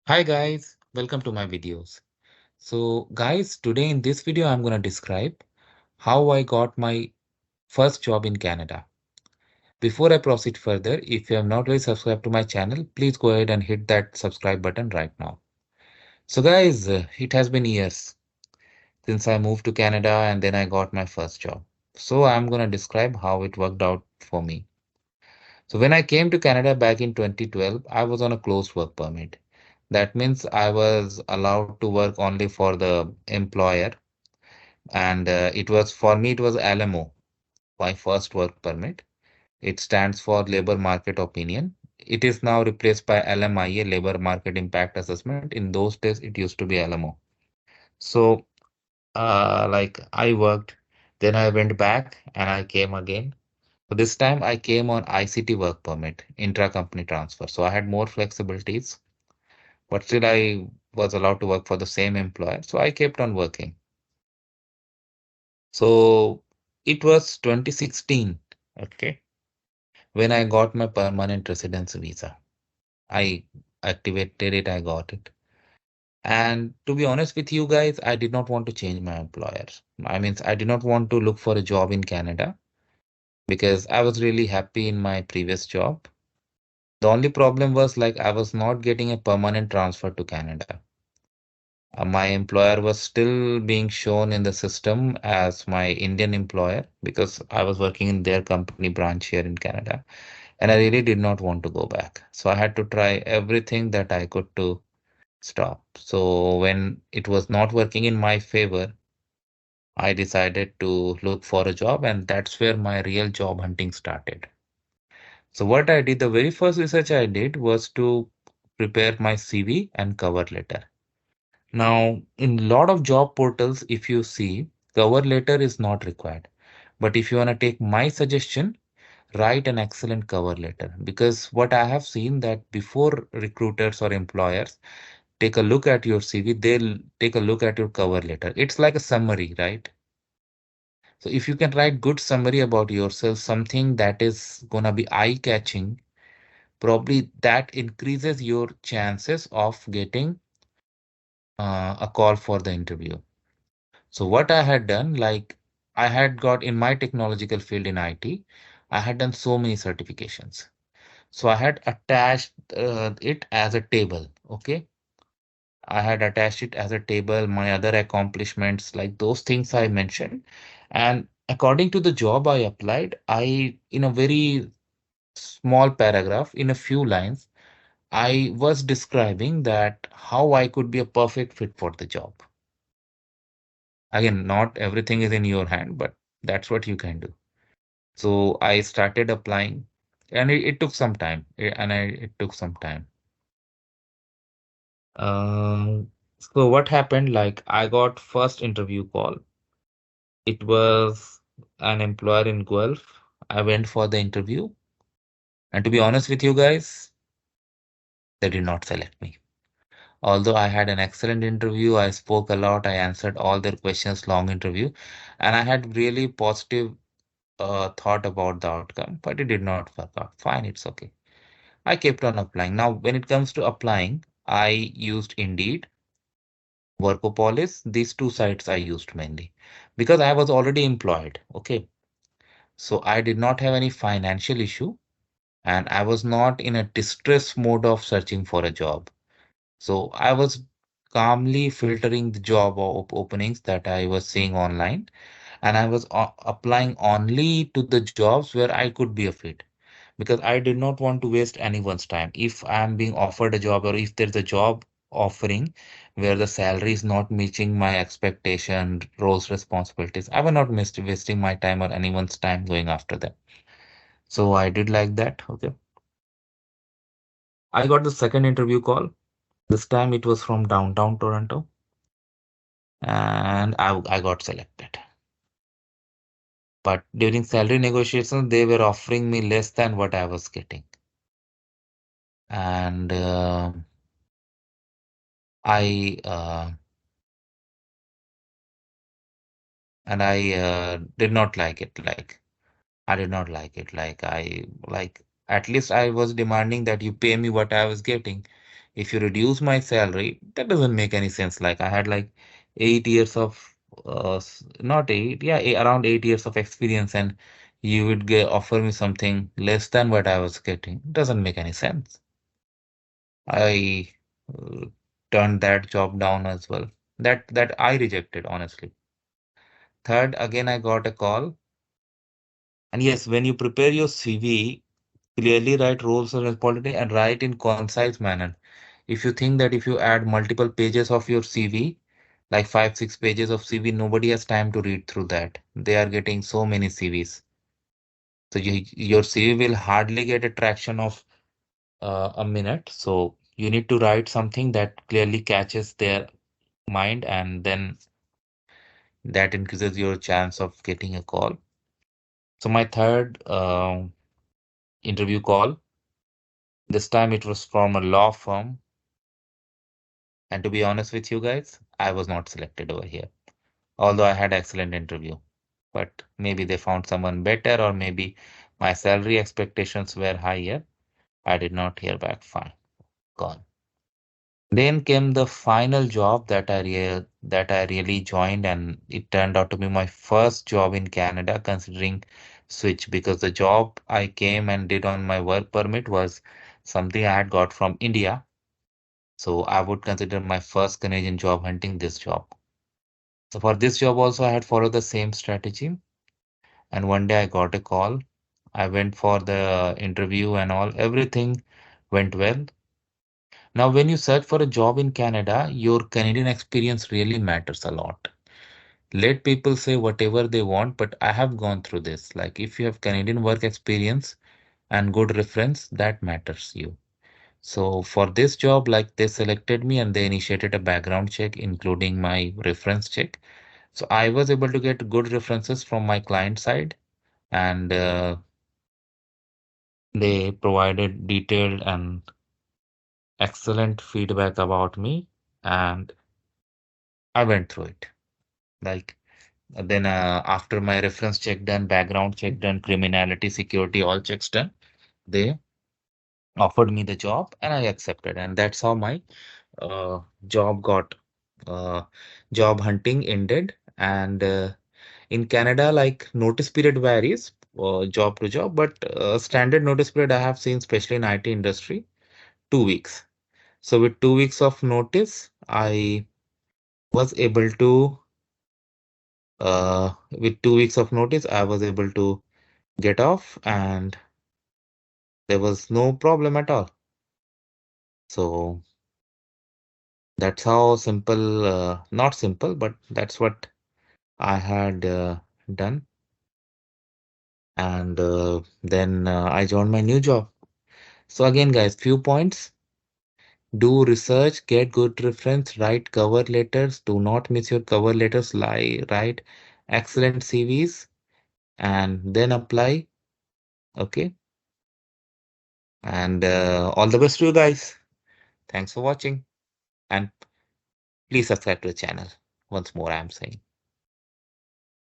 Hi guys, welcome to my videos. So guys, today in this video I'm going to describe how I got my first job in Canada. Before I proceed further, if you have not already subscribed to my channel, please go ahead and hit that subscribe button right now. So guys, it has been years since I moved to Canada and then I got my first job. So I'm going to describe how it worked out for me. So when I came to Canada back in 2012, I was on a closed work permit. That means I was allowed to work only for the employer, and it was for me, it was LMO, my first work permit. It stands for Labor Market Opinion. It is now replaced by LMIA, Labor Market Impact Assessment. In those days, it used to be LMO. So, like I worked, then I went back and I came again. So this time I came on ICT work permit, intra-company transfer. So I had more flexibilities, but still I was allowed to work for the same employer. So I kept on working. So it was 2016, okay, when I got my permanent residence visa. I activated it, I got it. And to be honest with you guys, I did not want to change my employer. I mean, I did not want to look for a job in Canada because I was really happy in my previous job. The only problem was like I was not getting a permanent transfer to Canada. My employer was still being shown in the system as my Indian employer because I was working in their company branch here in Canada. And I really did not want to go back. So I had to try everything that I could to stop. So when it was not working in my favor, I decided to look for a job, and that's where my real job hunting started. So what I did, the very first research I did was to prepare my CV and cover letter. Now, in a lot of job portals, if you see, cover letter is not required. But if you want to take my suggestion, write an excellent cover letter. Because what I have seen that before recruiters or employers take a look at your CV, they'll take a look at your cover letter. It's like a summary, right? So if you can write good summary about yourself, something that is gonna be eye-catching, probably that increases your chances of getting a call for the interview. So what I had done, like I had got in my technological field in IT, I had done so many certifications. So I had attached it as a table. Okay. I had attached it as a table, my other accomplishments, like those things I mentioned. And according to the job I applied, in a very small paragraph, in a few lines, I was describing that how I could be a perfect fit for the job. Again, not everything is in your hand, but that's what you can do. So I started applying, and it took some time. It took some time. So what happened? Like I got first interview call. It was an employer in Guelph. I went for the interview, and to be honest with you guys, they did not select me. Although I had an excellent interview, I spoke a lot, I answered all their questions, long interview, and I had really positive thought about the outcome, but it did not work out. Fine, it's okay. I kept on applying. Now, when it comes to applying, I used Indeed, Workopolis. These two sites I used mainly because I was already employed. Okay. So I did not have any financial issue and I was not in a distress mode of searching for a job. So I was calmly filtering the job openings that I was seeing online and I was applying only to the jobs where I could be a fit because I did not want to waste anyone's time. If I'm being offered a job or if there's a job offering where the salary is not meeting my expectation, roles, responsibilities, I will not miss wasting my time or anyone's time going after them. So I did like that. Okay. I got the second interview call. This time it was from downtown Toronto and I got selected. But during salary negotiations, they were offering me less than what I was getting. And I did not like it. Like I did not like it. Like at least I was demanding that you pay me what I was getting. If you reduce my salary, that doesn't make any sense. Like I had like 8 years of not eight, yeah, around 8 years of experience, and you would offer me something less than what I was getting. Doesn't make any sense. I uh, turned that job down as well. That I rejected, honestly. Third, again, I got a call. And yes, when you prepare your CV, clearly write roles and responsibility and write in concise manner. If you think that if you add multiple pages of your CV, like 5, 6 pages of CV, nobody has time to read through that. They are getting so many CVs. So your CV will hardly get a traction of a minute. So you need to write something that clearly catches their mind, and then that increases your chance of getting a call. So my third interview call, this time it was from a law firm. And to be honest with you guys, I was not selected over here, although I had excellent interview. But maybe they found someone better, or maybe my salary expectations were higher. I did not hear back. Fine, gone. Then came the final job that I really joined, and it turned out to be my first job in Canada, considering switch, because the job I came and did on my work permit was something I had got from India. So I would consider my first Canadian job hunting this job. So for this job also I had followed the same strategy, and one day I got a call. I went for the interview and all, everything went well. Now, when you search for a job in Canada, your Canadian experience really matters a lot. Let people say whatever they want, but I have gone through this. Like, if you have Canadian work experience and good reference, that matters you. So for this job, like they selected me and they initiated a background check, including my reference check. So I was able to get good references from my client side, and they provided detailed and excellent feedback about me, and I went through it. Like then after my reference check done, background check done, criminality, security, all checks done, they offered me the job and I accepted. And that's how my uh, job got uh, job hunting ended. And in Canada, like notice period varies job to job, but standard notice period I have seen, especially in IT industry, 2 weeks. So with 2 weeks of notice, I was able to with 2 weeks of notice, I was able to get off, and there was no problem at all. So that's how simple, not simple, but that's what I had done. And then I joined my new job. So again, guys, few points. Do research, get good reference, write cover letters. Do not miss your cover letters. Write excellent CVs and then apply. Okay. And all the best to you guys. Thanks for watching. And please subscribe to the channel. Once more, I am saying.